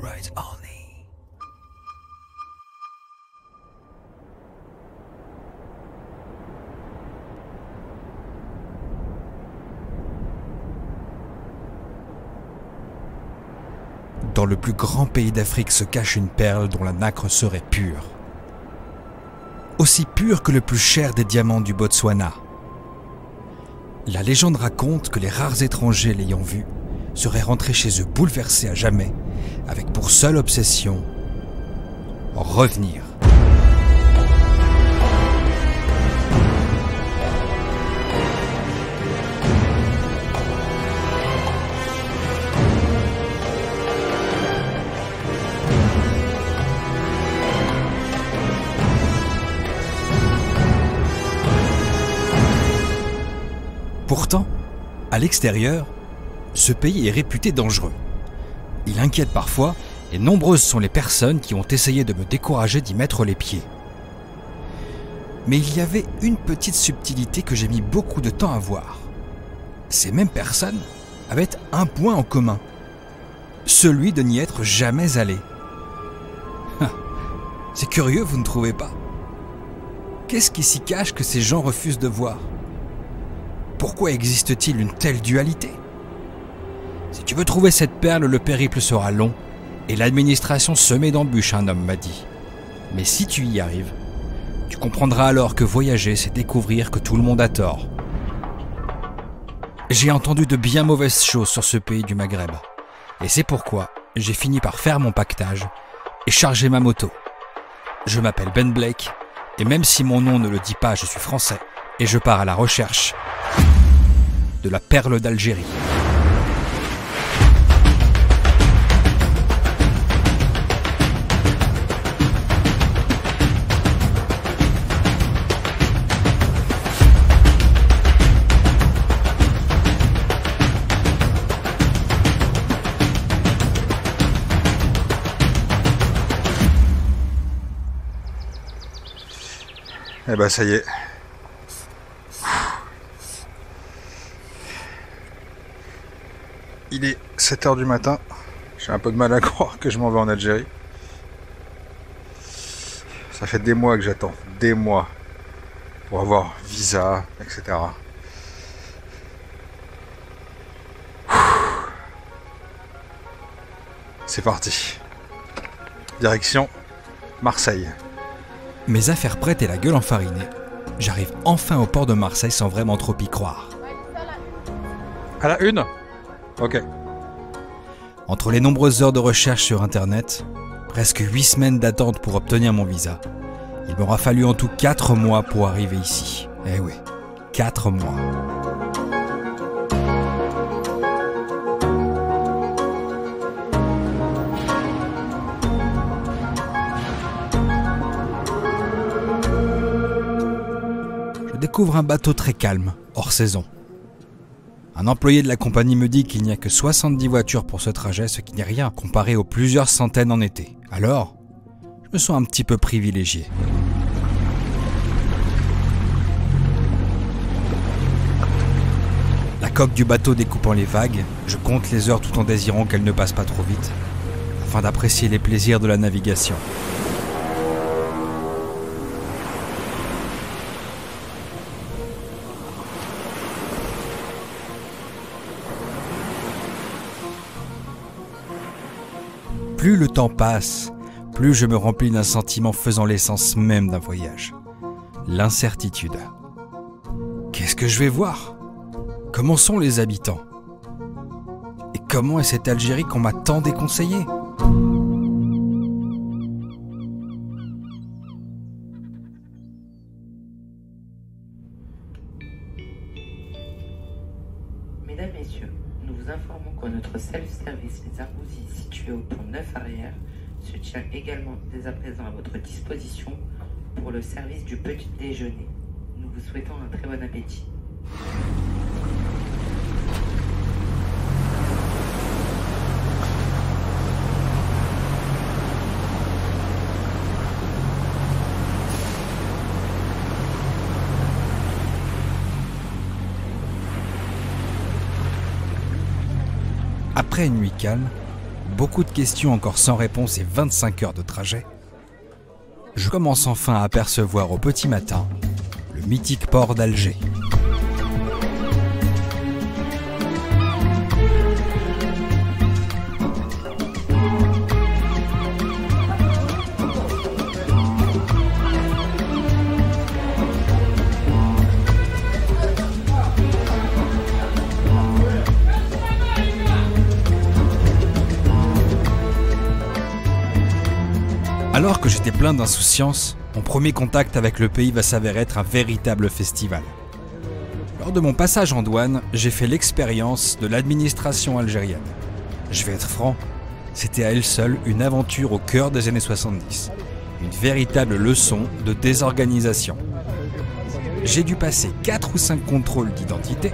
rides only. Dans le plus grand pays d'Afrique se cache une perle dont la nacre serait pure. Aussi pure que le plus cher des diamants du Botswana. La légende raconte que les rares étrangers l'ayant vue seraient rentrés chez eux bouleversés à jamais, avec pour seule obsession revenir. Pourtant, à l'extérieur, ce pays est réputé dangereux. Il inquiète parfois et nombreuses sont les personnes qui ont essayé de me décourager d'y mettre les pieds. Mais il y avait une petite subtilité que j'ai mis beaucoup de temps à voir. Ces mêmes personnes avaient un point en commun, celui de n'y être jamais allé. C'est curieux, vous ne trouvez pas? Qu'est-ce qui s'y cache que ces gens refusent de voir? Pourquoi existe-t-il une telle dualité? Si tu veux trouver cette perle, le périple sera long et l'administration semée d'embûches, un homme m'a dit. Mais si tu y arrives, tu comprendras alors que voyager, c'est découvrir que tout le monde a tort. J'ai entendu de bien mauvaises choses sur ce pays du Maghreb. Et c'est pourquoi j'ai fini par faire mon pactage et charger ma moto. Je m'appelle Ben Blake et même si mon nom ne le dit pas, je suis français et je pars à la recherche de la perle d'Algérie. Eh ben ça y est. Il est 7h du matin. J'ai un peu de mal à croire que je m'en vais en Algérie. Ça fait des mois que j'attends. Des mois. Pour avoir visa, etc. C'est parti. Direction Marseille. Mes affaires prêtes et la gueule enfarinée, j'arrive enfin au port de Marseille sans vraiment trop y croire. À la une ? Ok. Entre les nombreuses heures de recherche sur internet, presque 8 semaines d'attente pour obtenir mon visa, il m'aura fallu en tout 4 mois pour arriver ici. Eh oui, 4 mois. Je découvre un bateau très calme, hors saison. Un employé de la compagnie me dit qu'il n'y a que 70 voitures pour ce trajet, ce qui n'est rien comparé aux plusieurs centaines en été. Alors, je me sens un petit peu privilégié. La coque du bateau découpant les vagues, je compte les heures tout en désirant qu'elles ne passent pas trop vite, afin d'apprécier les plaisirs de la navigation. Plus le temps passe, plus je me remplis d'un sentiment faisant l'essence même d'un voyage. L'incertitude. Qu'est-ce que je vais voir? Comment sont les habitants? Et comment est cette Algérie qu'on m'a tant déconseillée? Mesdames, Messieurs, nous vous informons que notre self-service Les Arbousies situé au pont 9 arrière se tient également dès à présent à votre disposition pour le service du petit déjeuner. Nous vous souhaitons un très bon appétit. Après une nuit calme, beaucoup de questions encore sans réponse et 25 heures de trajet, je commence enfin à apercevoir au petit matin le mythique port d'Alger. Alors que j'étais plein d'insouciance, mon premier contact avec le pays va s'avérer être un véritable festival. Lors de mon passage en douane, j'ai fait l'expérience de l'administration algérienne. Je vais être franc, c'était à elle seule une aventure au cœur des années 70. Une véritable leçon de désorganisation. J'ai dû passer 4 ou 5 contrôles d'identité,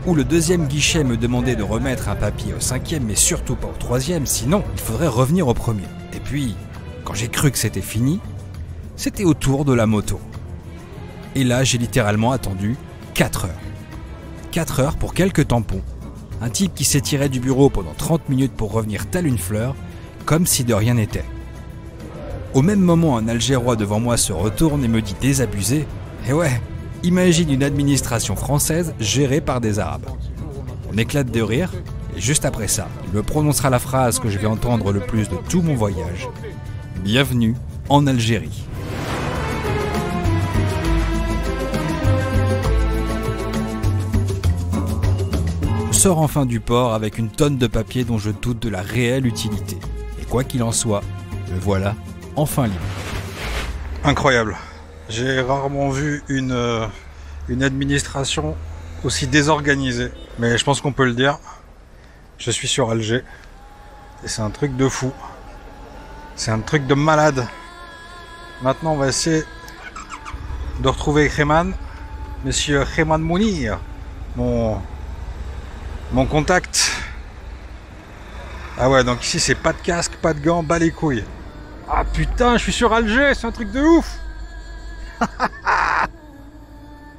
où le deuxième guichet me demandait de remettre un papier au 5e, mais surtout pas au 3e, sinon il faudrait revenir au premier. Et puis, quand j'ai cru que c'était fini, c'était au tour de la moto. Et là, j'ai littéralement attendu 4 heures. 4 heures pour quelques tampons. Un type qui s'étirait du bureau pendant 30 minutes pour revenir tel une fleur, comme si de rien n'était. Au même moment, un Algérois devant moi se retourne et me dit désabusé « Eh ouais, imagine une administration française gérée par des Arabes. » On éclate de rire, et juste après ça, il me prononcera la phrase que je vais entendre le plus de tout mon voyage. Bienvenue en Algérie. Je sors enfin du port avec une tonne de papier dont je doute de la réelle utilité. Et quoi qu'il en soit, me voilà enfin libre. Incroyable. J'ai rarement vu une administration aussi désorganisée. Mais je pense qu'on peut le dire. Je suis sur Alger. Et c'est un truc de fou. C'est un truc de malade. Maintenant, on va essayer de retrouver Khayman. Monsieur Khayman Mounir. Mon contact. Ah ouais, donc ici, c'est pas de casque, pas de gants, bas les couilles. Ah putain, je suis sur Alger, c'est un truc de ouf.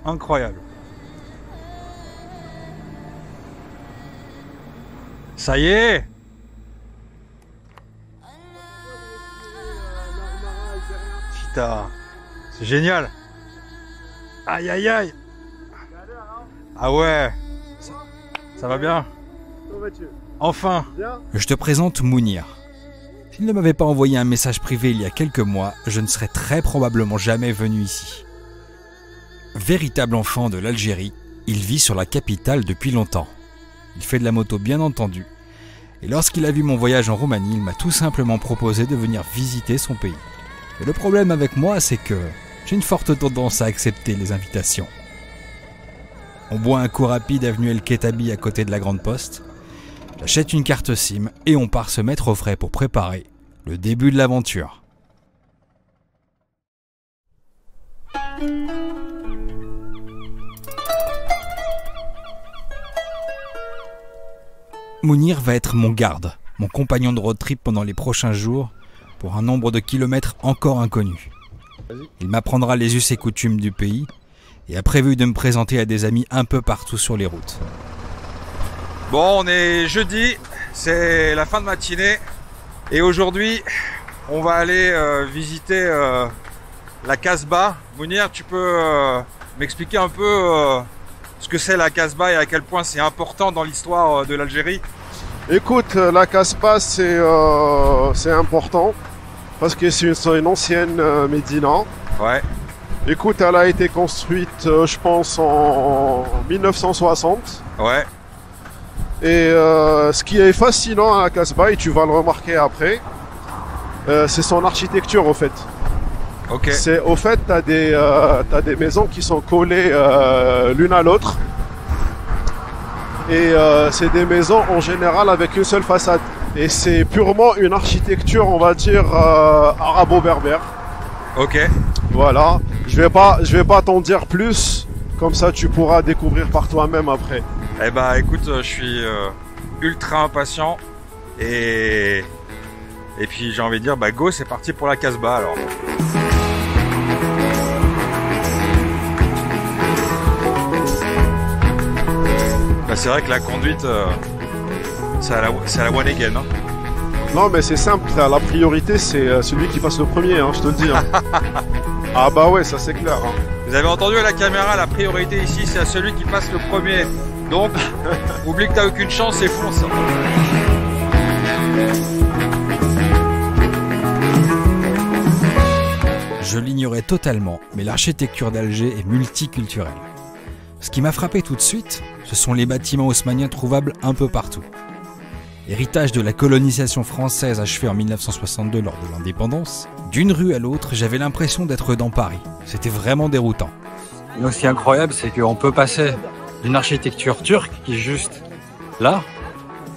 Incroyable. Ça y est. Putain, c'est génial. Aïe aïe aïe. Ah ouais. Ça va bien? Enfin. Je te présente Mounir. S'il ne m'avait pas envoyé un message privé il y a quelques mois, je ne serais très probablement jamais venu ici. Véritable enfant de l'Algérie, il vit sur la capitale depuis longtemps. Il fait de la moto bien entendu. Et lorsqu'il a vu mon voyage en Roumanie, il m'a tout simplement proposé de venir visiter son pays. Et le problème avec moi, c'est que j'ai une forte tendance à accepter les invitations. On boit un coup rapide avenue El Ketabi à côté de la Grande Poste. J'achète une carte SIM et on part se mettre au frais pour préparer le début de l'aventure. Mounir va être mon garde, mon compagnon de road trip pendant les prochains jours, pour un nombre de kilomètres encore inconnu. Il m'apprendra les us et coutumes du pays et a prévu de me présenter à des amis un peu partout sur les routes. Bon, on est jeudi, c'est la fin de matinée et aujourd'hui on va aller visiter la Casbah. Mounir, tu peux m'expliquer un peu ce que c'est la Casbah et à quel point c'est important dans l'histoire de l'Algérie? Écoute, la Casbah c'est important parce que c'est une ancienne médina. Ouais. Écoute, elle a été construite, je pense, en 1960. Ouais. Et ce qui est fascinant à la Casbah, et tu vas le remarquer après, c'est son architecture au fait. Ok. C'est au fait, t'as des maisons qui sont collées l'une à l'autre. Et c'est des maisons en général avec une seule façade. Et c'est purement une architecture, on va dire, arabo-berbère. Ok. Voilà. Je vais pas t'en dire plus. Comme ça, tu pourras découvrir par toi-même après. Eh bah écoute, je suis ultra impatient. Et puis j'ai envie de dire, bah go, c'est parti pour la Casbah alors. Bah, c'est vrai que la conduite, c'est à la one again. Hein. Non, mais c'est simple, frère. La priorité, c'est celui qui passe le premier, hein, je te le dis. Hein. Ah bah ouais, ça c'est clair. Hein. Vous avez entendu à la caméra, la priorité ici, c'est à celui qui passe le premier. Donc, oublie que t'as aucune chance et fonce. Je l'ignorais totalement, mais l'architecture d'Alger est multiculturelle. Ce qui m'a frappé tout de suite, ce sont les bâtiments haussmanniens trouvables un peu partout. Héritage de la colonisation française achevée en 1962 lors de l'indépendance, d'une rue à l'autre, j'avais l'impression d'être dans Paris. C'était vraiment déroutant. Et ce qui est incroyable, c'est qu'on peut passer d'une architecture turque qui est juste là,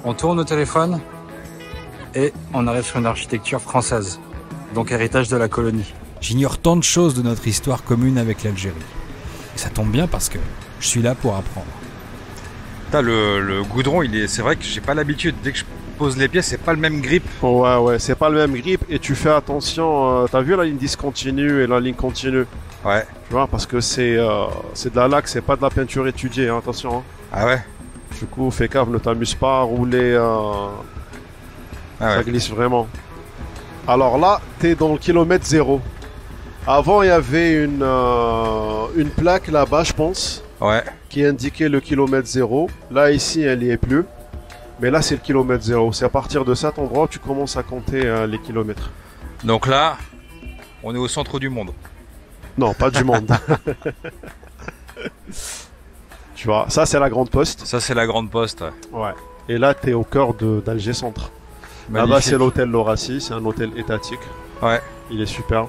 on tourne au téléphone et on arrive sur une architecture française, donc héritage de la colonie. J'ignore tant de choses de notre histoire commune avec l'Algérie. Et ça tombe bien parce que je suis là pour apprendre. Le goudron, c'est vrai que j'ai pas l'habitude. Dès que je pose les pieds, c'est pas le même grip. Ouais, c'est pas le même grip et tu fais attention. T'as vu la ligne discontinue et la ligne continue? Ouais. Tu vois, parce que c'est de la laque, c'est pas de la peinture étudiée, hein, attention. Hein. Ah ouais. Du coup, fais gaffe, ne t'amuse pas à rouler. Ça glisse vraiment. Alors là, t'es dans le kilomètre zéro. Avant, il y avait une plaque là-bas, je pense. Ouais. Qui indiquait le kilomètre zéro. Là, ici, elle n'y est plus. Mais là, c'est le kilomètre zéro. C'est à partir de cet endroit où tu commences à compter les kilomètres. Donc là, on est au centre du monde. Non, pas du monde. Tu vois, ça, c'est la Grande Poste. Ça, c'est la Grande Poste. Ouais. Et là, t'es au cœur d'Alger Centre. Là-bas, c'est l'hôtel Laurasie. C'est un hôtel étatique. Ouais. Il est super.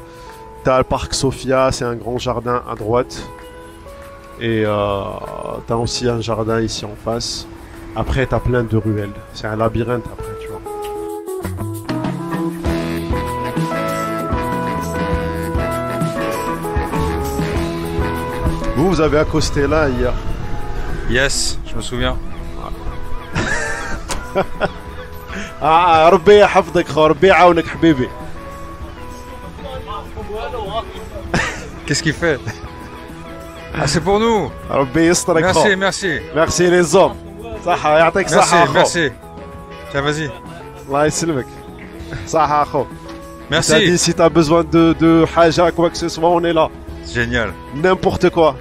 T'as le parc Sofia. C'est un grand jardin à droite. Et t'as aussi un jardin ici en face. Après, t'as plein de ruelles. C'est un labyrinthe après, tu vois. Vous avez accosté là hier. Yes, je me souviens. ربي يحفظك خو ربي يعاونك حبيبي. Qu'est-ce qu'il fait? Ah, c'est pour nous. ربي يسترك خو. Merci, merci. Merci les hommes. صحة يعطيك صحة Merci, merci. Tiens, vas-y. الله يسلمك. صحة خو. Merci. T'as dit si t'as besoin de haja, quoi que ce soit, on est là. Génial. N'importe quoi.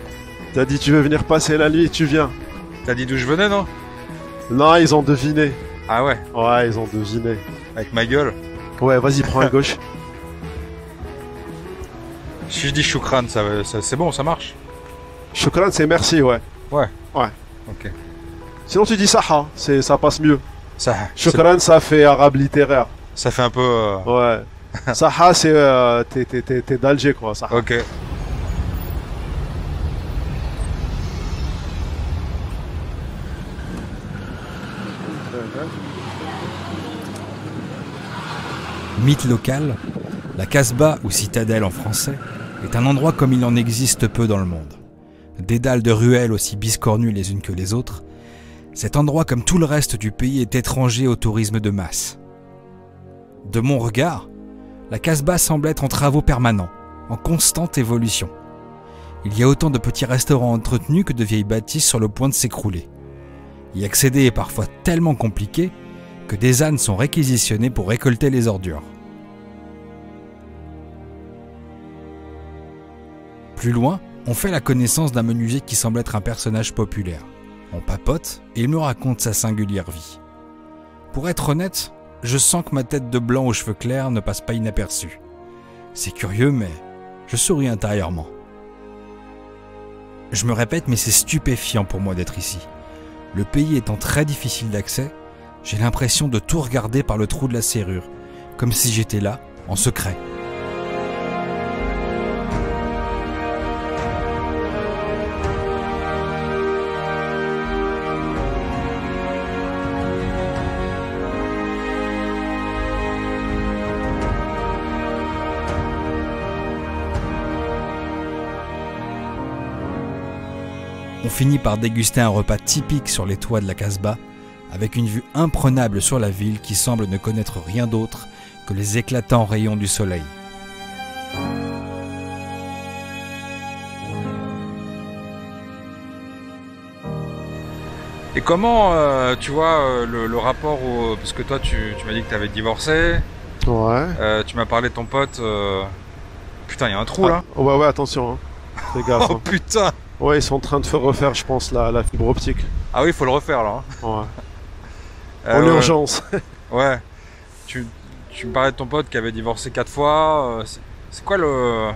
T'as dit tu veux venir passer la nuit, tu viens. T'as dit d'où je venais, non? Non, ils ont deviné. Ah ouais. Ouais, ils ont deviné. Avec ma gueule. Ouais, vas-y, prends à gauche. Si je dis choukran, ça c'est bon, ça marche. Shukran, c'est merci, ouais. Ouais. Ouais. Ok. Sinon, tu dis saha, ça passe mieux. Ça. Shukran, ça fait arabe littéraire. Ça fait un peu. Ouais. Saha, c'est t'es d'Alger, quoi. Saha. Ok. Mythe local, la Casbah ou citadelle en français est un endroit comme il en existe peu dans le monde. Dédale de ruelles aussi biscornues les unes que les autres, cet endroit comme tout le reste du pays est étranger au tourisme de masse. De mon regard, la Casbah semble être en travaux permanents, en constante évolution. Il y a autant de petits restaurants entretenus que de vieilles bâtisses sur le point de s'écrouler. Y accéder est parfois tellement compliqué que des ânes sont réquisitionnés pour récolter les ordures. Plus loin, on fait la connaissance d'un menuisier qui semble être un personnage populaire. On papote et il me raconte sa singulière vie. Pour être honnête, je sens que ma tête de blanc aux cheveux clairs ne passe pas inaperçue. C'est curieux, mais je souris intérieurement. Je me répète, mais c'est stupéfiant pour moi d'être ici. Le pays étant très difficile d'accès, j'ai l'impression de tout regarder par le trou de la serrure, comme si j'étais là, en secret. On finit par déguster un repas typique sur les toits de la Casbah, avec une vue imprenable sur la ville qui semble ne connaître rien d'autre que les éclatants rayons du soleil. Et comment, tu vois, le rapport au... Parce que toi, tu m'as dit que tu avais divorcé. Ouais. Tu m'as parlé de ton pote. Putain, il y a un trou là. Oh, ouais, attention. Hein. Fais gaffe. Oh Hein. putain. Ouais, ils sont en train de refaire, je pense, la fibre optique. Ah oui, il faut le refaire là. Ouais. En urgence. Ouais. Tu me parlais de ton pote qui avait divorcé 4 fois. C'est quoi le...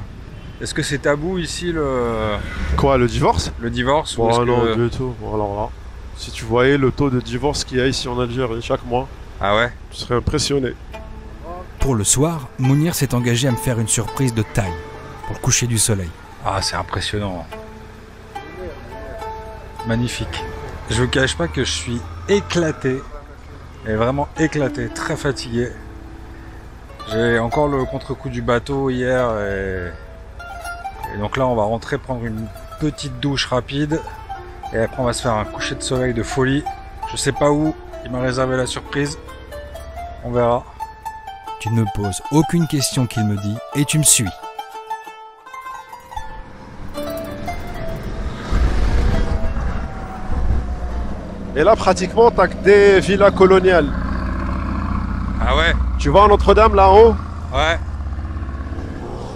Est-ce que c'est tabou ici Quoi, le divorce? le divorce ou Oh est-ce non, que... du tout. Bon, alors là, si tu voyais le taux de divorce qu'il y a ici en Algérie chaque mois, Ah ouais? tu serais impressionné. Pour le soir, Mounir s'est engagé à me faire une surprise de taille pour le coucher du soleil. Ah, c'est impressionnant. Magnifique. Je vous cache pas que je suis éclaté. Et vraiment éclaté, très fatigué. J'ai encore le contre-coup du bateau hier et donc là on va rentrer prendre une petite douche rapide et après on va se faire un coucher de soleil de folie. Je sais pas où, il m'a réservé la surprise. On verra. Tu ne me poses aucune question qu'il me dit et tu me suis. Et là, pratiquement, t'as que des villas coloniales. Ah ouais? Tu vois Notre-Dame là-haut? Ouais.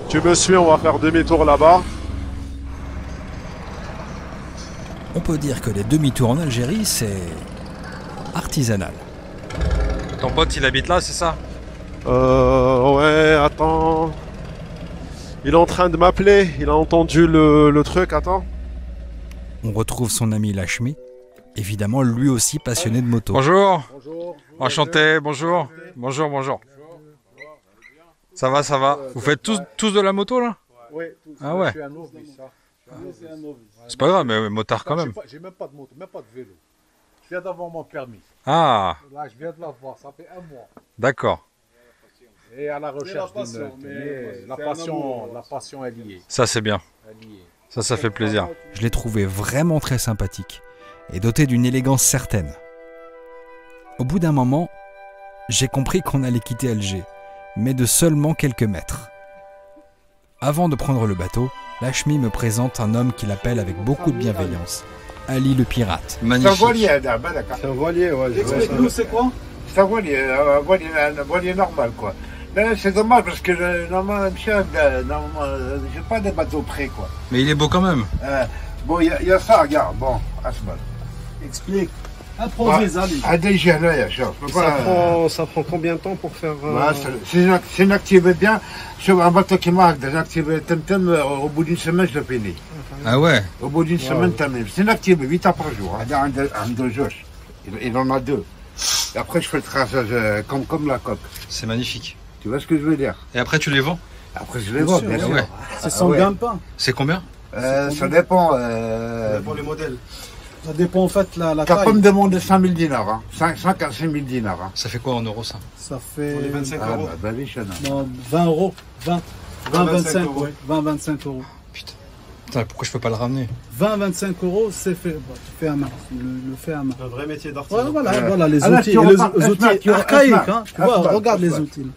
Tu me suis, on va faire demi-tour là-bas. On peut dire que les demi-tours en Algérie, c'est artisanal. Ton pote il habite là, c'est ça? Ouais, attends. Il est en train de m'appeler, il a entendu le truc, attends. On retrouve son ami Lachmi, évidemment lui aussi passionné de moto. Bonjour. Bonjour. Enchanté, bonjour. Bonjour, bonjour. Ça va, ça va. Vous faites tous de la moto là? Oui, tous. Ah ouais. Je suis un novice. C'est pas grave, mais motard quand même. J'ai même pas de moto, même pas de vélo. Je viens d'avoir mon permis. Ah, Là, je viens de l'avoir, ça fait un mois. d'accord. Et à la recherche la d'une... passion, mais La c'est un passion, amour. la passion est liée. Ça c'est bien. Elle y est. Ça fait plaisir. Je l'ai trouvé vraiment très sympathique et doté d'une élégance certaine. Au bout d'un moment, j'ai compris qu'on allait quitter Alger, mais de seulement quelques mètres. Avant de prendre le bateau, Lachmi me présente un homme qu'il appelle avec beaucoup de bienveillance, Ali le pirate. C'est un Magnifique. voilier, d'accord. C'est un voilier, ouais. Explique-nous, c'est quoi? C'est un voilier normal, quoi. Mais c'est dommage parce que normalement, j'ai pas de bateau prêt, quoi. Mais il est beau quand même. Bon, il y a ça, regarde, bon, Asmal. Explique. Improvise, Ali. déjà là, il y a ça. Ça prend combien de temps pour faire... C'est une activité bien. Sur un bateau qui marque des activités temtem, au bout d'une semaine, je le finis. Ah ouais. Au bout d'une semaine, terminé. C'est une activité, 8 heures par jour. Un de Josh. Il en a 2. Et après, je fais le traçage comme la coque. C'est magnifique. Tu vois ce que je veux dire? Et après tu les vends? Après, je les vois, bien sûr. Ouais. C'est son ouais. gagne-pain. C'est combien? Ça dépend. Pour les modèles. Ça dépend en fait la T'as taille. pas me demander 5 000 dinars, hein. 5 à 5 000 dinars. Hein. Ça fait quoi en euros ça? Ça fait Pour les 25 Ah, euros. bah oui, Chana. non, 20 euros. 20, 25 euros. ouais. 20-25 euros. Putain, pourquoi je peux pas le ramener? 20-25 euros, c'est fait. Bon, tu fais à main. Le fait à main. Un vrai métier d'artisan. Ouais, voilà les Alors, outils. tu Les repars- outils Asma, tu archaïques, Asma, hein. Tu vois, Asma, regarde les Asma. outils là,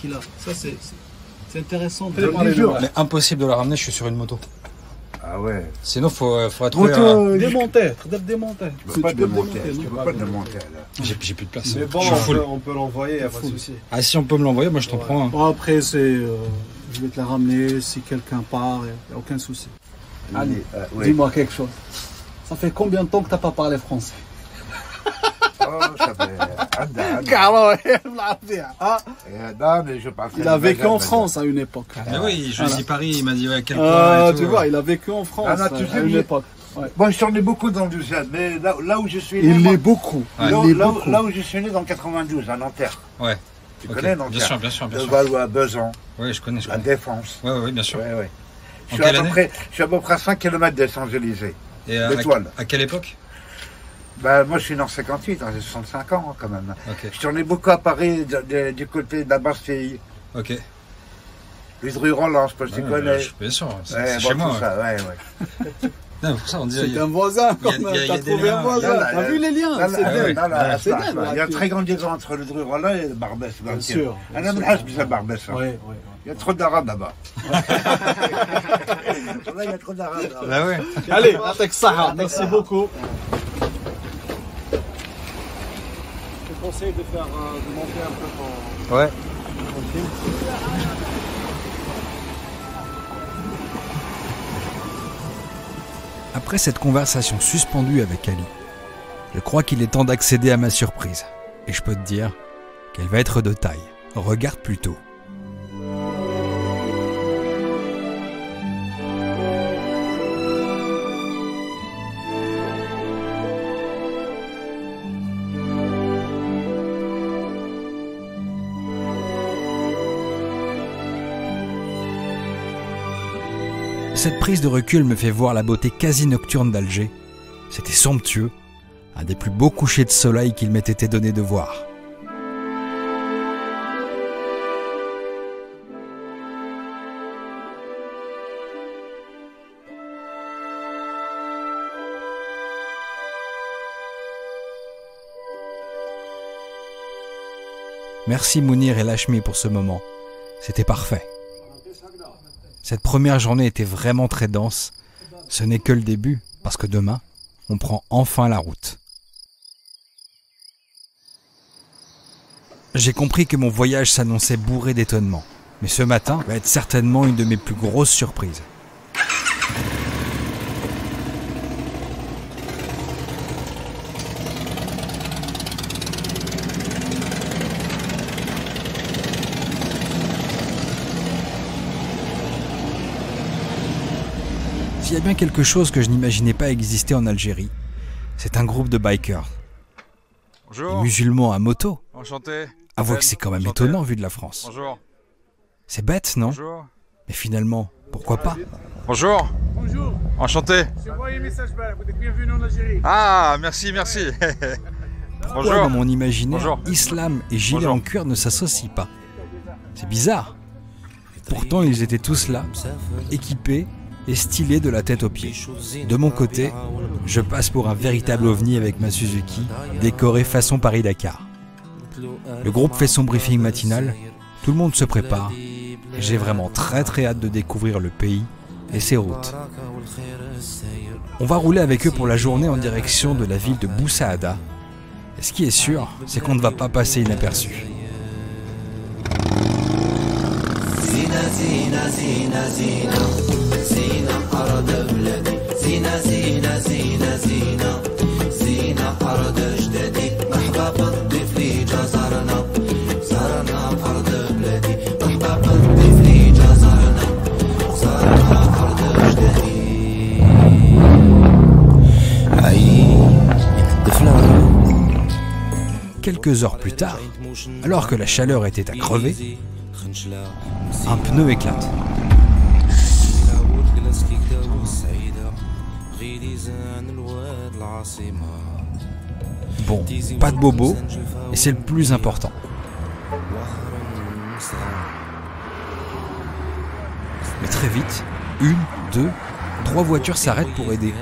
qu'il a. Ça, c'est intéressant. Fais parler de moi. Mais impossible de la ramener, je suis sur une moto. Ah ouais. Sinon faut trouver Moto, Démonter, tu dois démonter. tu peux pas démonter. non. Tu peux pas démonter, là. J'ai plus de place. Mais bon, Je suis full. on peut l'envoyer, y a pas de souci. Ah si on peut me l'envoyer, moi je t'en prends un. Bon, après, je vais te la ramener si quelqu'un part, il n'y a aucun souci. Allez, Oui. dis-moi quelque chose. Ça fait combien de temps que tu n'as pas parlé français? Oh, ça fait... Anda. Carlo, Non, mais je parle il a vécu en France à une époque. Mais oui, je lui ai dit Paris, il m'a dit ouais, à quel point Ah, et tout. tu vois, il a vécu en France Ah, non, tu sais, à une il- époque. Ouais. Moi, j'en ai beaucoup dans le 12e, mais là où je suis né... Il moi, l'est beaucoup. Ouais. Il l'est là, beaucoup. là où je suis né, dans le 92, à Nanterre. Ouais. Tu Ok. connais Nanterre? Bien sûr, bien sûr, bien De sûr. Valois à Besançon, Ouais, je connais. la Défense. Ouais, bien sûr. Ouais, ouais. En Je quelle suis à peu près à 5 km des Champs-Élysées. Et L'étoile. à quelle époque? Ben, moi, je suis né en 58, hein, j'ai 65 ans, quand même. Ok, Je tournais beaucoup à Paris, du côté de la Bastille. ok. Les rues Roland, je sais pas si tu connais. Bien sûr, c'est Ouais, chez bon, moi. tout ça, ouais. Non, pour ça on dirait. C'est un voisin quand Il y a- même. il y a T'as des trouvé un liens. voisin. Là, T'as vu les liens? Là, C'est là, dingue. là, là, C'est là, dingue, là, là. il y a une très grande liaison entre le rue Roland et Barbès. Bien sûr. Un homme de Barbès. hein. Oui, oui. Il y a trop d'arabes là-bas. Là, il y a trop d'arabes. là. Bah ouais. Allez, avec Sarah, merci beaucoup. essaye de faire de monter un peu ton, Ouais. ton film. Après cette conversation suspendue avec Ali, je crois qu'il est temps d'accéder à ma surprise. Et je peux te dire qu'elle va être de taille. Regarde plutôt. Cette prise de recul me fait voir la beauté quasi nocturne d'Alger. C'était somptueux, un des plus beaux couchers de soleil qu'il m'ait été donné de voir. Merci Mounir et Lachmi pour ce moment. C'était parfait. Cette première journée était vraiment très dense. Ce n'est que le début, parce que demain, on prend enfin la route. J'ai compris que mon voyage s'annonçait bourré d'étonnements. Mais ce matin va être certainement une de mes plus grosses surprises. S'il y a bien quelque chose que je n'imaginais pas exister en Algérie, c'est un groupe de bikers. Des Bonjour. musulmans à moto. Enchanté. Avouez que c'est quand même Enchanté. étonnant vu de la France. Bonjour. C'est bête, non? Bonjour. Mais finalement, pourquoi pas? Bonjour. Bonjour, Enchanté. je vois un message bas, vous êtes bienvenue en Algérie. Ah, merci, merci. Pourquoi Bonjour. dans mon imaginaire, Bonjour. islam et gilet Bonjour. en cuir ne s'associent pas? C'est bizarre. Pourtant, ils étaient tous là, équipés et stylés de la tête aux pieds. De mon côté, je passe pour un véritable ovni avec ma Suzuki, décorée façon Paris-Dakar. Le groupe fait son briefing matinal, tout le monde se prépare, et j'ai vraiment très hâte de découvrir le pays et ses routes. On va rouler avec eux pour la journée en direction de la ville de Boussaada. Et ce qui est sûr, c'est qu'on ne va pas passer inaperçu. Quelques heures plus tard, alors que la chaleur était à crever, un pneu éclate. Bon, pas de bobo, et c'est le plus important. Mais très vite, 1, 2, 3 voitures s'arrêtent pour aider.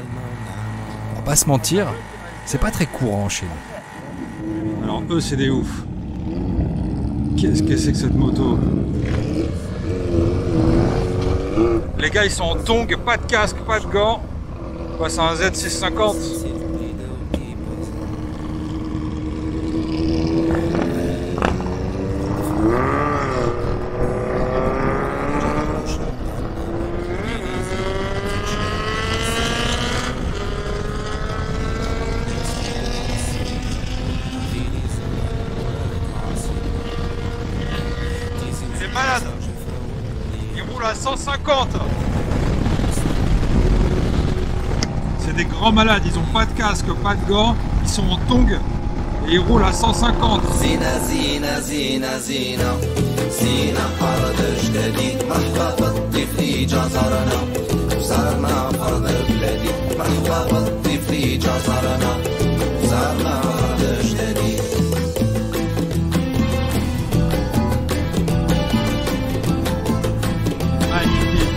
On va pas se mentir, c'est pas très courant chez nous. Alors eux, c'est des oufs. Qu'est-ce que c'est que cette moto? Les gars, ils sont en tongs, pas de casque, pas de gants. Quoi, c'est un Z650. C'est malade. Ils roulent à 150. C'est des grands malades, ils ont pas de casque, pas de gants, ils sont en tongs et ils roulent à 150. Magnifique.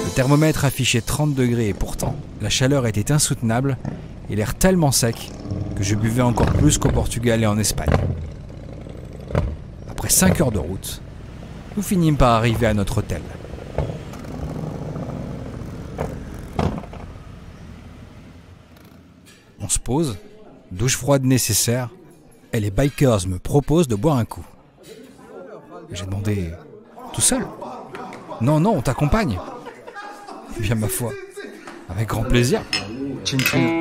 Le thermomètre affichait 30 degrés et pourtant, la chaleur était insoutenable et l'air tellement sec que je buvais encore plus qu'au Portugal et en Espagne. Après 5 heures de route, nous finîmes par arriver à notre hôtel. On se pose, douche froide nécessaire, et les bikers me proposent de boire un coup. J'ai demandé « Tout seul ?» « Non, on t'accompagne. » Eh bien, ma foi, avec grand plaisir. Tchin tchin.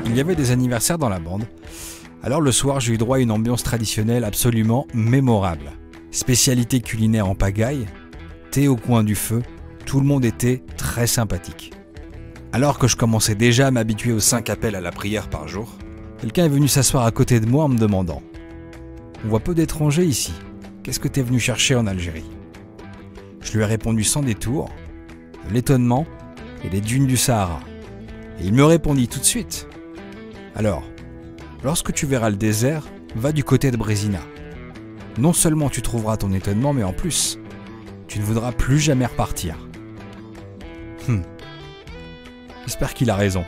Il y avait des anniversaires dans la bande. Alors le soir, j'ai eu droit à une ambiance traditionnelle absolument mémorable. Spécialité culinaire en pagaille, thé au coin du feu, tout le monde était très sympathique. Alors que je commençais déjà à m'habituer aux 5 appels à la prière par jour, quelqu'un est venu s'asseoir à côté de moi en me demandant « On voit peu d'étrangers ici, qu'est-ce que t'es venu chercher en Algérie ?» Je lui ai répondu sans détour, de l'étonnement et les dunes du Sahara. Et il me répondit tout de suite « Alors, lorsque tu verras le désert, va du côté de Brézina. Non seulement tu trouveras ton étonnement, mais en plus, tu ne voudras plus jamais repartir. » J'espère qu'il a raison.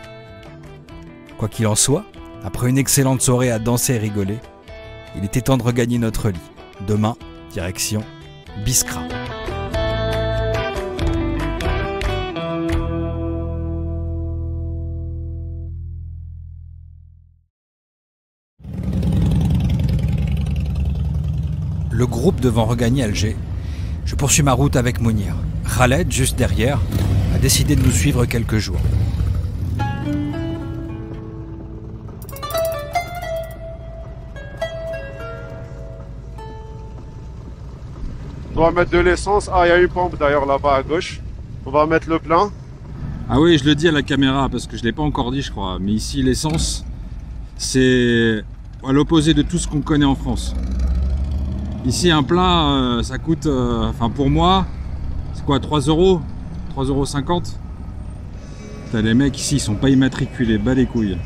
Quoi qu'il en soit, après une excellente soirée à danser et rigoler, il était temps de regagner notre lit. Demain, direction Biskra. Le groupe devant regagner Alger, je poursuis ma route avec Mounir. Khaled, juste derrière, a décidé de nous suivre quelques jours. On doit mettre de l'essence. Ah, il y a une pompe d'ailleurs là-bas à gauche. On va mettre le plein. Ah oui, je le dis à la caméra parce que je ne l'ai pas encore dit, je crois. Mais ici, l'essence, c'est à l'opposé de tout ce qu'on connaît en France. Ici, un plein, ça coûte, enfin pour moi, c'est quoi, 3 €? 3,50 €? T'as les mecs ici, ils sont pas immatriculés, bas les couilles.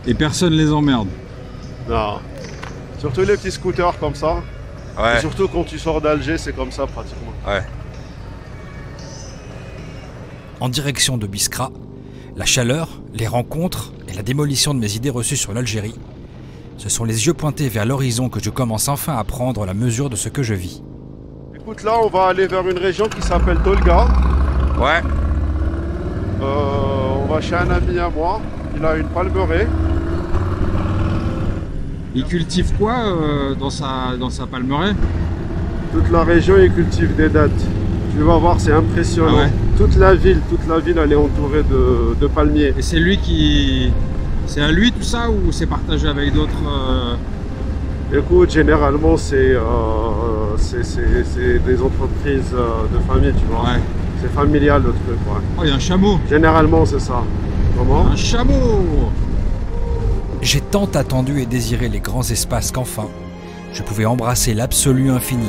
Et personne les emmerde. Non. Surtout les petits scooters comme ça. Ouais. Et surtout quand tu sors d'Alger, c'est comme ça pratiquement. Ouais. En direction de Biskra, la chaleur, les rencontres et la démolition de mes idées reçues sur l'Algérie, ce sont les yeux pointés vers l'horizon que je commence enfin à prendre la mesure de ce que je vis. Écoute, là, on va aller vers une région qui s'appelle Tolga. Ouais. On va chez un ami à moi. Il a une palmeraie. Il cultive quoi dans sa palmeraie? Toute la région, il cultive des dattes. Tu vas voir, c'est impressionnant. Ah ouais. Toute la ville, elle est entourée de palmiers. Et c'est lui qui... C'est à lui tout ça ou c'est partagé avec d'autres Écoute, généralement, c'est des entreprises de famille, tu vois. Ouais. C'est familial le truc, ouais. Oh, il y a un chameau. Généralement, c'est ça. Comment? Un chameau. J'ai tant attendu et désiré les grands espaces qu'enfin, je pouvais embrasser l'absolu infini.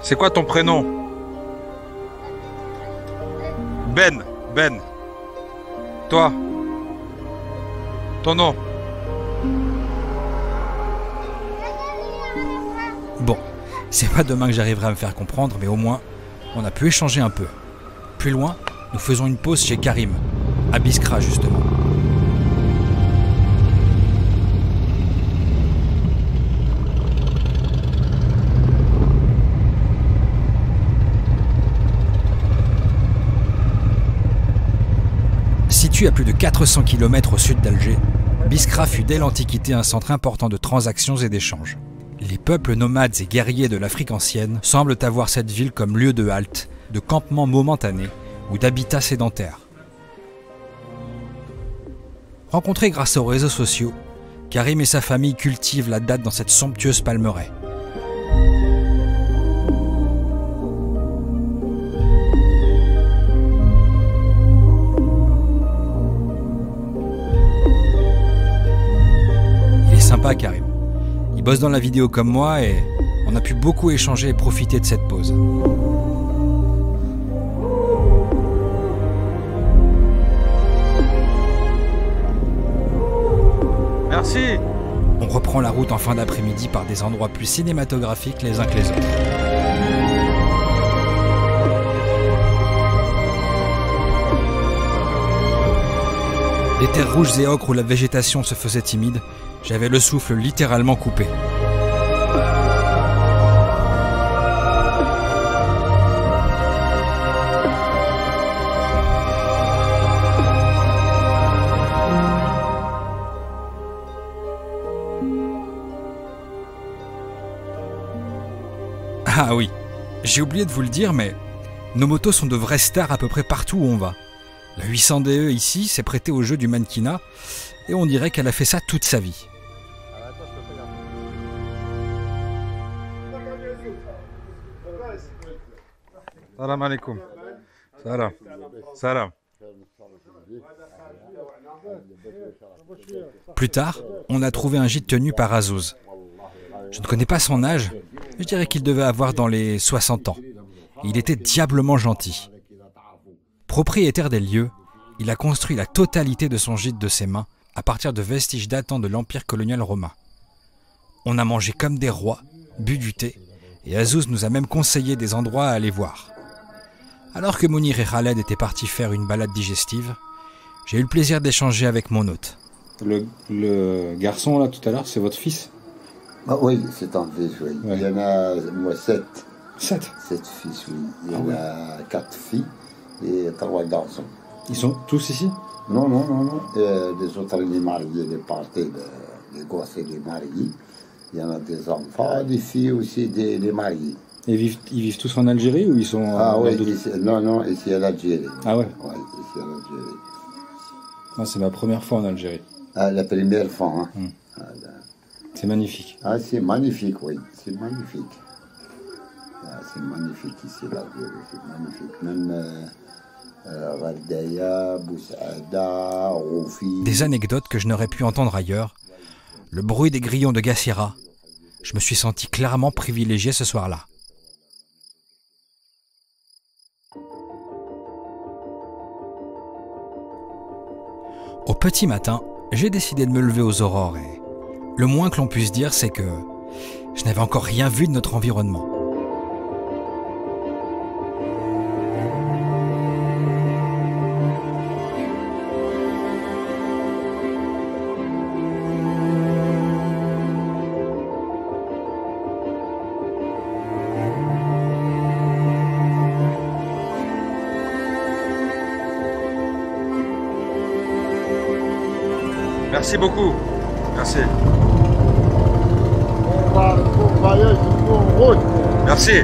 C'est quoi ton prénom? Ben. Toi? Ton nom? Bon, c'est pas demain que j'arriverai à me faire comprendre, mais au moins, on a pu échanger un peu. Plus loin, nous faisons une pause chez Karim, à Biskra justement. Situé à plus de 400 km au sud d'Alger, Biskra fut dès l'Antiquité un centre important de transactions et d'échanges. Les peuples nomades et guerriers de l'Afrique ancienne semblent avoir cette ville comme lieu de halte, de campement momentané ou d'habitat sédentaire. Rencontrés grâce aux réseaux sociaux, Karim et sa famille cultivent la date dans cette somptueuse palmeraie. Il est sympa, Karim. Il bosse dans la vidéo comme moi et on a pu beaucoup échanger et profiter de cette pause. Merci. On reprend la route en fin d'après-midi par des endroits plus cinématographiques les uns que les autres. Des terres rouges et ocres où la végétation se faisait timide, j'avais le souffle littéralement coupé. Ah oui, j'ai oublié de vous le dire, mais nos motos sont de vraies stars à peu près partout où on va. La 800 DE ici s'est prêtée au jeu du mannequinat et on dirait qu'elle a fait ça toute sa vie. Salam alaikum. Salam. Salam. Plus tard, on a trouvé un gîte tenu par Azouz. Je ne connais pas son âge, je dirais qu'il devait avoir dans les 60 ans. Il était diablement gentil. Propriétaire des lieux, il a construit la totalité de son gîte de ses mains à partir de vestiges datant de l'Empire colonial romain. On a mangé comme des rois, bu du thé, et Azouz nous a même conseillé des endroits à aller voir. Alors que Mounir et Khaled étaient partis faire une balade digestive, j'ai eu le plaisir d'échanger avec mon hôte. Le garçon là tout à l'heure, c'est votre fils? Ah oui, c'est un fils, oui. Ouais. Il y en a, moi, 7. 7? 7 fils, oui. Il y en a 4 filles et 3 garçons. Ils sont tous ici? Non. Les autres, les mariés, les partis, les gosses et les mariés. Il y en a des enfants, des filles aussi, des mariés. Et ils vivent tous en Algérie ou ils sont... oui, ici, non, ici à l'Algérie. Ah ouais? Oui, ici à l'Algérie. Ah, c'est ma première fois en Algérie. Ah, la première fois, hein. C'est magnifique. Ah, c'est magnifique, oui. C'est magnifique. Ah, c'est magnifique ici, l'Algérie. C'est magnifique. Même Radaya, Boussaada, Roufi. Des anecdotes que je n'aurais pu entendre ailleurs. Le bruit des grillons de Gassira. Je me suis senti clairement privilégié ce soir-là. Au petit matin, j'ai décidé de me lever aux aurores et le moins que l'on puisse dire, c'est que je n'avais encore rien vu de notre environnement. Merci beaucoup. Merci. Bon voyage, bon route. Merci.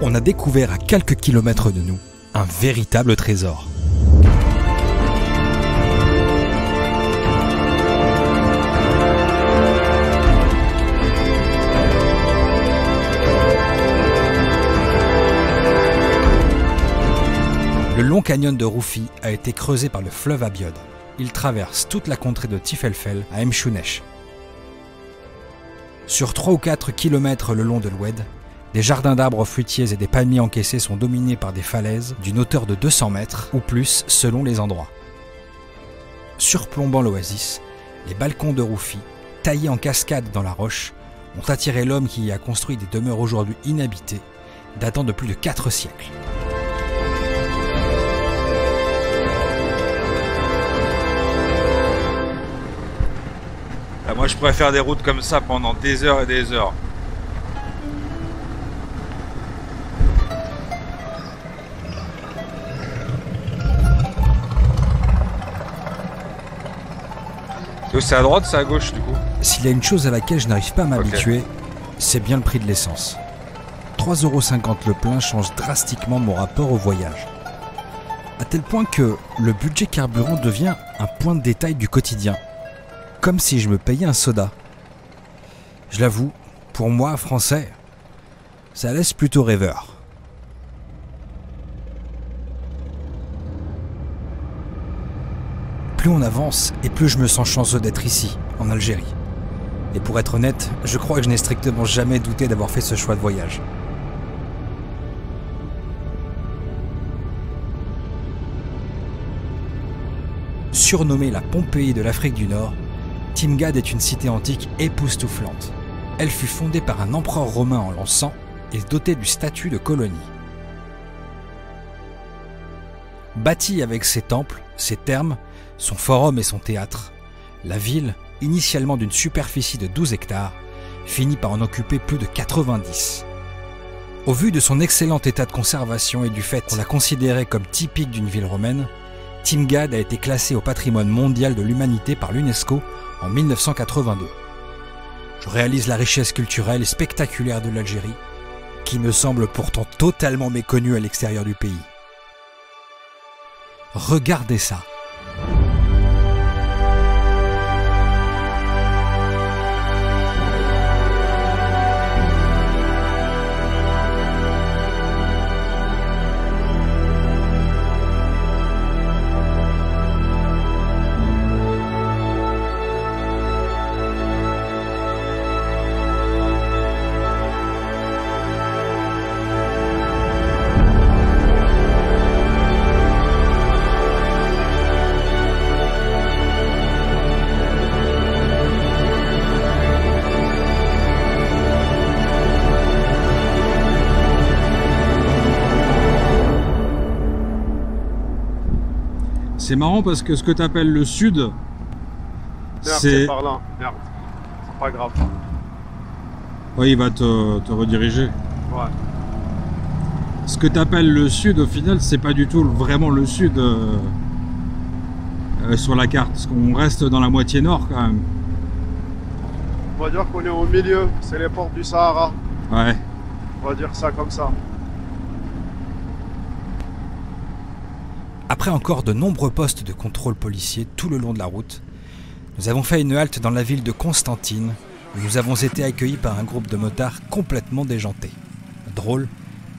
On a découvert à quelques kilomètres de nous un véritable trésor. Le long canyon de Roufi a été creusé par le fleuve Abiod. Il traverse toute la contrée de Tifelfel à Mchounesh. Sur 3 ou 4 kilomètres le long de l'Oued, des jardins d'arbres fruitiers et des palmiers encaissés sont dominés par des falaises d'une hauteur de 200 mètres ou plus selon les endroits. Surplombant l'oasis, les balcons de Roufi, taillés en cascade dans la roche, ont attiré l'homme qui y a construit des demeures aujourd'hui inhabitées, datant de plus de 4 siècles. Moi je pourrais faire des routes comme ça pendant des heures et des heures. C'est à droite, c'est à gauche du coup. S'il y a une chose à laquelle je n'arrive pas à m'habituer, c'est bien le prix de l'essence. 3,50 € le plein change drastiquement mon rapport au voyage. À tel point que le budget carburant devient un point de détail du quotidien. Comme si je me payais un soda. Je l'avoue, pour moi, français, ça laisse plutôt rêveur. Plus on avance et plus je me sens chanceux d'être ici, en Algérie. Et pour être honnête, je crois que je n'ai strictement jamais douté d'avoir fait ce choix de voyage. Surnommée la Pompéi de l'Afrique du Nord, Timgad est une cité antique époustouflante. Elle fut fondée par un empereur romain en l'an 100 et dotée du statut de colonie. Bâtie avec ses temples, ses thermes, son forum et son théâtre, la ville, initialement d'une superficie de 12 hectares, finit par en occuper plus de 90. Au vu de son excellent état de conservation et du fait qu'on la considérait comme typique d'une ville romaine, Timgad a été classé au patrimoine mondial de l'humanité par l'UNESCO en 1982. Je réalise la richesse culturelle et spectaculaire de l'Algérie, qui me semble pourtant totalement méconnue à l'extérieur du pays. Regardez ça! C'est marrant parce que ce que tu appelles le sud, c'est par là. Merde, c'est pas grave. Oui, il va te rediriger. Ouais. Ce que tu appelles le sud, au final, c'est pas du tout vraiment le sud sur la carte. Parce qu'on reste dans la moitié nord quand même. On va dire qu'on est au milieu, c'est les portes du Sahara. Ouais. On va dire ça comme ça. Après encore de nombreux postes de contrôle policier tout le long de la route, nous avons fait une halte dans la ville de Constantine, où nous avons été accueillis par un groupe de motards complètement déjantés, drôles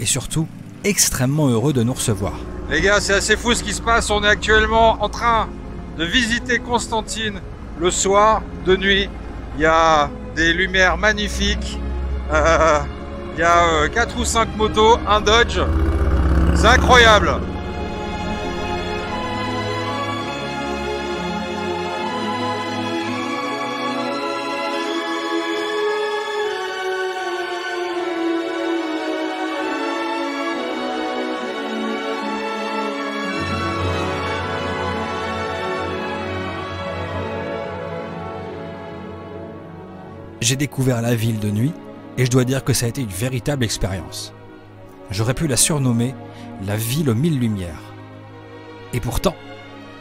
et surtout extrêmement heureux de nous recevoir. Les gars, c'est assez fou ce qui se passe. On est actuellement en train de visiter Constantine le soir, de nuit. Il y a des lumières magnifiques. Il y a 4 ou 5 motos, un Dodge. C'est incroyable. J'ai découvert la ville de nuit et je dois dire que ça a été une véritable expérience. J'aurais pu la surnommer la ville aux 1000 lumières. Et pourtant,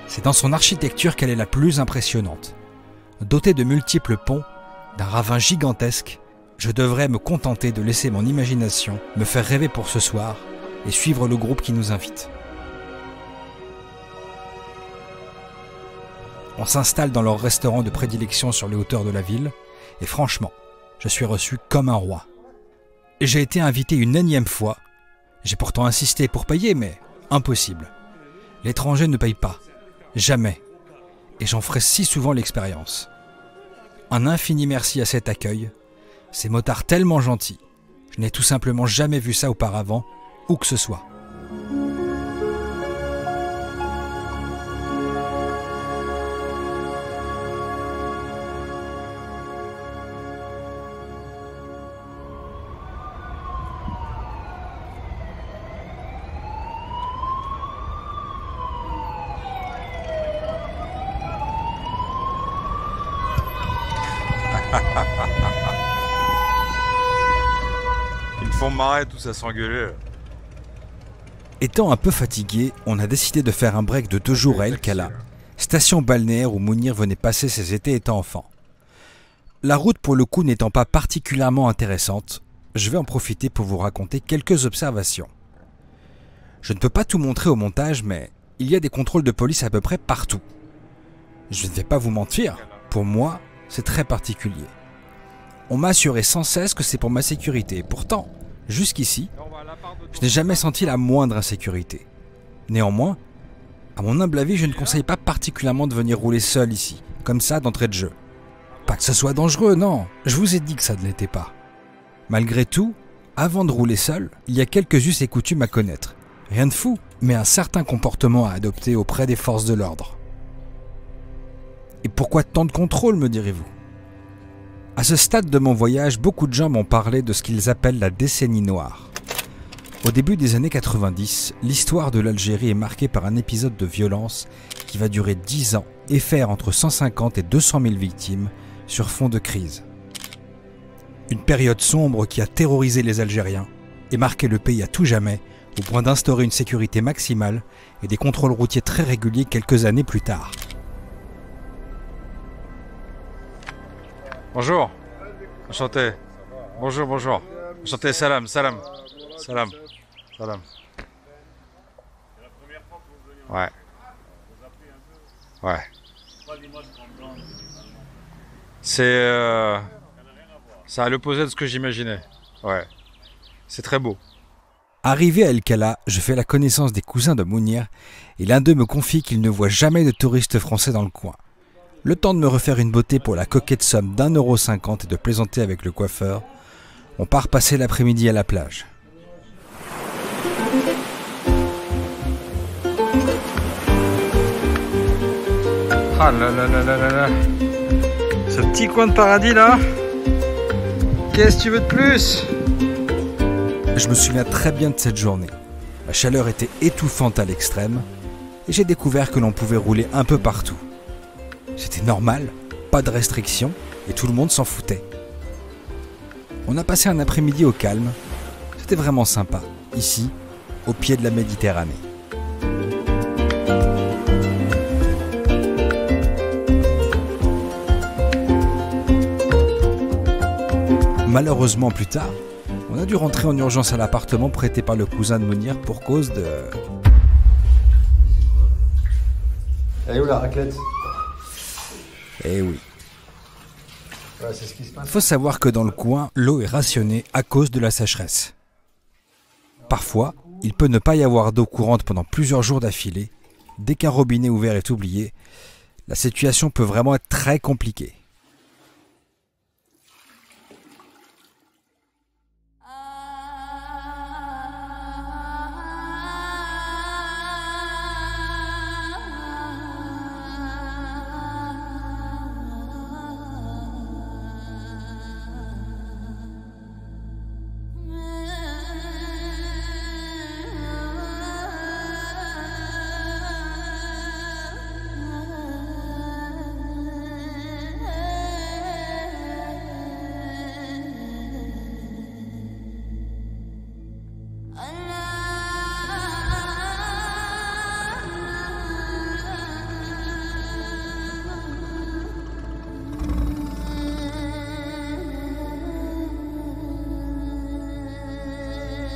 c'est dans son architecture qu'elle est la plus impressionnante. Dotée de multiples ponts, d'un ravin gigantesque, je devrais me contenter de laisser mon imagination me faire rêver pour ce soir et suivre le groupe qui nous invite. On s'installe dans leur restaurant de prédilection sur les hauteurs de la ville, et franchement, je suis reçu comme un roi. Et j'ai été invité une énième fois. J'ai pourtant insisté pour payer, mais impossible. L'étranger ne paye pas. Jamais. Et j'en ferai si souvent l'expérience. Un infini merci à cet accueil. Ces motards tellement gentils. Je n'ai tout simplement jamais vu ça auparavant, où que ce soit. Ils me font marrer tout ça s'engueuler. Étant un peu fatigué, on a décidé de faire un break de 2 jours à El Kala, station balnéaire où Mounir venait passer ses étés étant enfant. La route pour le coup n'étant pas particulièrement intéressante, je vais en profiter pour vous raconter quelques observations. Je ne peux pas tout montrer au montage, mais il y a des contrôles de police à peu près partout. Je ne vais pas vous mentir, pour moi, c'est très particulier. On m'a assuré sans cesse que c'est pour ma sécurité, et pourtant, jusqu'ici, je n'ai jamais senti la moindre insécurité. Néanmoins, à mon humble avis, je ne conseille pas particulièrement de venir rouler seul ici, comme ça d'entrée de jeu. Pas que ce soit dangereux, non, je vous ai dit que ça ne l'était pas. Malgré tout, avant de rouler seul, il y a quelques us et coutumes à connaître. Rien de fou, mais un certain comportement à adopter auprès des forces de l'ordre. Et pourquoi tant de contrôle, me direz-vous? À ce stade de mon voyage, beaucoup de gens m'ont parlé de ce qu'ils appellent la décennie noire. Au début des années 90, l'histoire de l'Algérie est marquée par un épisode de violence qui va durer 10 ans et faire entre 150 et 200 000 victimes sur fond de crise. Une période sombre qui a terrorisé les Algériens et marqué le pays à tout jamais, au point d'instaurer une sécurité maximale et des contrôles routiers très réguliers quelques années plus tard. Bonjour. Enchanté. Bonjour, bonjour. Enchanté, salam, salam. Salam. Salam. Ouais. Ouais. C'est à l'opposé de ce que j'imaginais. Ouais. C'est très beau. Arrivé à El Kala, je fais la connaissance des cousins de Mounir et l'un d'eux me confie qu'il ne voit jamais de touristes français dans le coin. Le temps de me refaire une beauté pour la coquette somme d'1,50 € et de plaisanter avec le coiffeur, on part passer l'après-midi à la plage. Ah là là là là là là. Ce petit coin de paradis là. Qu'est-ce que tu veux de plus? Je me souviens très bien de cette journée. La chaleur était étouffante à l'extrême et j'ai découvert que l'on pouvait rouler un peu partout. C'était normal, pas de restrictions et tout le monde s'en foutait. On a passé un après-midi au calme. C'était vraiment sympa, ici, au pied de la Méditerranée. Malheureusement, plus tard, on a dû rentrer en urgence à l'appartement prêté par le cousin de Mounir pour cause de... Elle est où la raclette? Eh oui. Ouais, c'est ce qui se passe. Faut savoir que dans le coin, l'eau est rationnée à cause de la sécheresse. Parfois, il peut ne pas y avoir d'eau courante pendant plusieurs jours d'affilée. Dès qu'un robinet ouvert est oublié, la situation peut vraiment être très compliquée.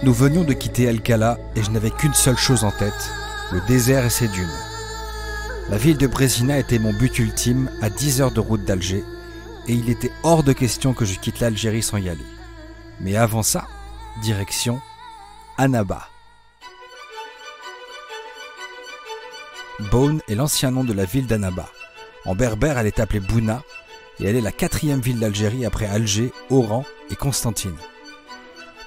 Nous venions de quitter El Kala et je n'avais qu'une seule chose en tête, le désert et ses dunes. La ville de Brézina était mon but ultime à 10 heures de route d'Alger et il était hors de question que je quitte l'Algérie sans y aller. Mais avant ça, direction Annaba. Boune est l'ancien nom de la ville d'Annaba. En berbère, elle est appelée Bouna et elle est la 4e ville d'Algérie après Alger, Oran et Constantine.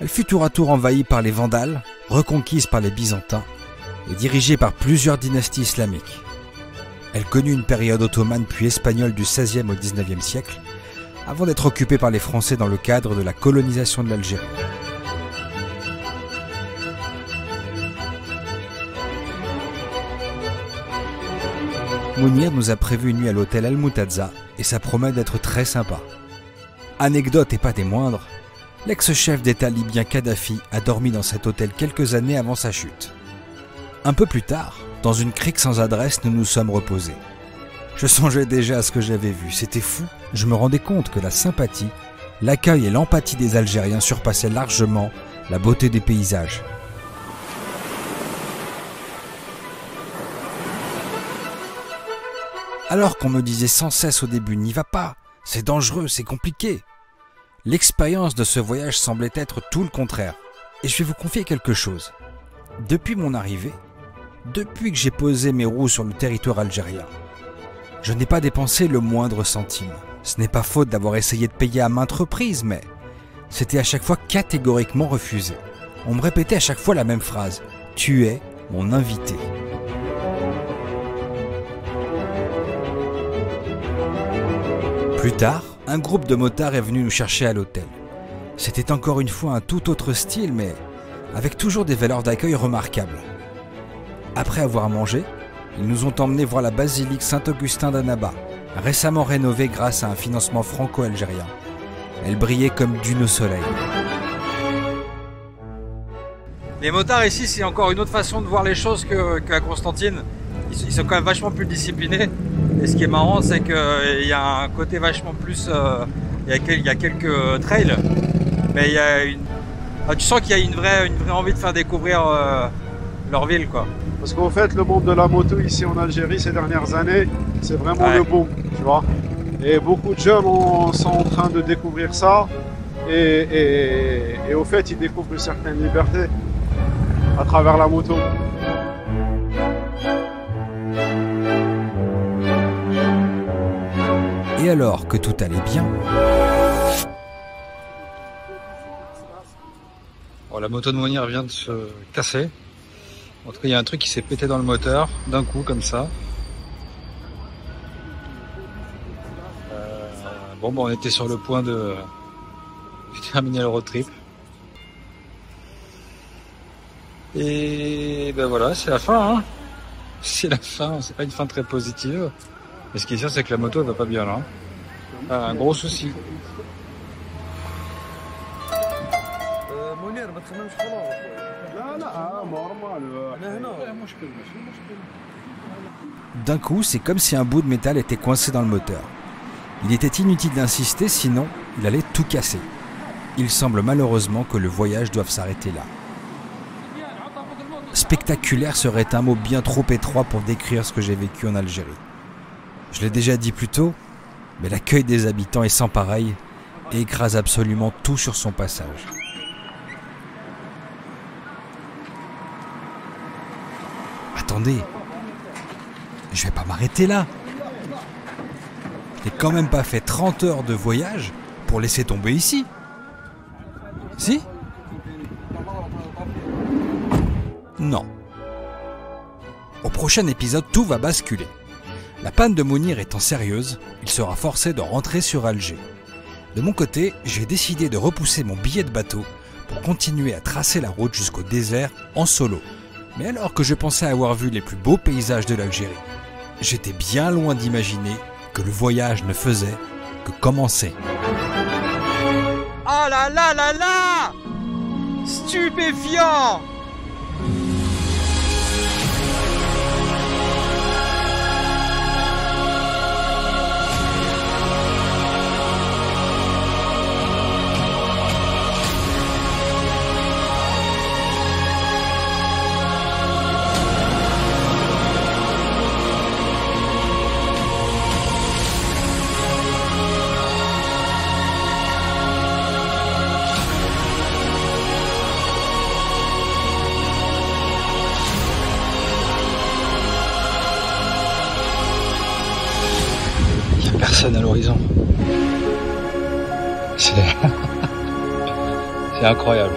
Elle fut tour à tour envahie par les Vandales, reconquise par les Byzantins et dirigée par plusieurs dynasties islamiques. Elle connut une période ottomane puis espagnole du XVIe au XIXe siècle, avant d'être occupée par les Français dans le cadre de la colonisation de l'Algérie. Mounir nous a prévu une nuit à l'hôtel Al Mutazza et ça promet d'être très sympa. Anecdote et pas des moindres, l'ex-chef d'État libyen Kadhafi a dormi dans cet hôtel quelques années avant sa chute. Un peu plus tard, dans une crique sans adresse, nous nous sommes reposés. Je songeais déjà à ce que j'avais vu, c'était fou. Je me rendais compte que la sympathie, l'accueil et l'empathie des Algériens surpassaient largement la beauté des paysages. Alors qu'on me disait sans cesse au début « N'y va pas, c'est dangereux, c'est compliqué », l'expérience de ce voyage semblait être tout le contraire. Et je vais vous confier quelque chose. Depuis mon arrivée, depuis que j'ai posé mes roues sur le territoire algérien, je n'ai pas dépensé le moindre centime. Ce n'est pas faute d'avoir essayé de payer à maintes reprises, mais c'était à chaque fois catégoriquement refusé. On me répétait à chaque fois la même phrase « Tu es mon invité ». Plus tard, un groupe de motards est venu nous chercher à l'hôtel. C'était encore une fois un tout autre style, mais avec toujours des valeurs d'accueil remarquables. Après avoir mangé, ils nous ont emmenés voir la basilique Saint-Augustin d'Annaba, récemment rénovée grâce à un financement franco-algérien. Elle brillait comme d'une au soleil. Les motards ici, c'est encore une autre façon de voir les choses qu'à Constantine. Ils sont quand même vachement plus disciplinés. Et ce qui est marrant, c'est qu'il y a un côté vachement plus... il y a quelques trails, mais il y a tu sens qu'il y a une vraie envie de faire découvrir leur ville, quoi. Parce qu'en fait, le monde de la moto ici en Algérie ces dernières années, c'est vraiment le boom, tu vois. Et beaucoup de jeunes sont en train de découvrir ça. Et au fait, ils découvrent une certaine liberté à travers la moto. Et alors que tout allait bien... Bon, la moto de Mounir vient de se casser. En tout cas, il y a un truc qui s'est pété dans le moteur, d'un coup, comme ça. Bon, on était sur le point de terminer le road trip. Et ben voilà, c'est la fin, hein. C'est la fin, c'est pas une fin très positive. Mais ce qui est sûr, c'est que la moto, elle va pas bien là. Un gros souci. D'un coup, c'est comme si un bout de métal était coincé dans le moteur. Il était inutile d'insister, sinon il allait tout casser. Il semble malheureusement que le voyage doive s'arrêter là. Spectaculaire serait un mot bien trop étroit pour décrire ce que j'ai vécu en Algérie. Je l'ai déjà dit plus tôt, mais l'accueil des habitants est sans pareil et écrase absolument tout sur son passage. Attendez, je vais pas m'arrêter là. Je n'ai quand même pas fait 30 heures de voyage pour laisser tomber ici. Si ? Non. Au prochain épisode, tout va basculer. La panne de Mounir étant sérieuse, il sera forcé de rentrer sur Alger. De mon côté, j'ai décidé de repousser mon billet de bateau pour continuer à tracer la route jusqu'au désert en solo. Mais alors que je pensais avoir vu les plus beaux paysages de l'Algérie, j'étais bien loin d'imaginer que le voyage ne faisait que commencer. Oh là là là là! Stupéfiant! Personne à l'horizon. C'est incroyable.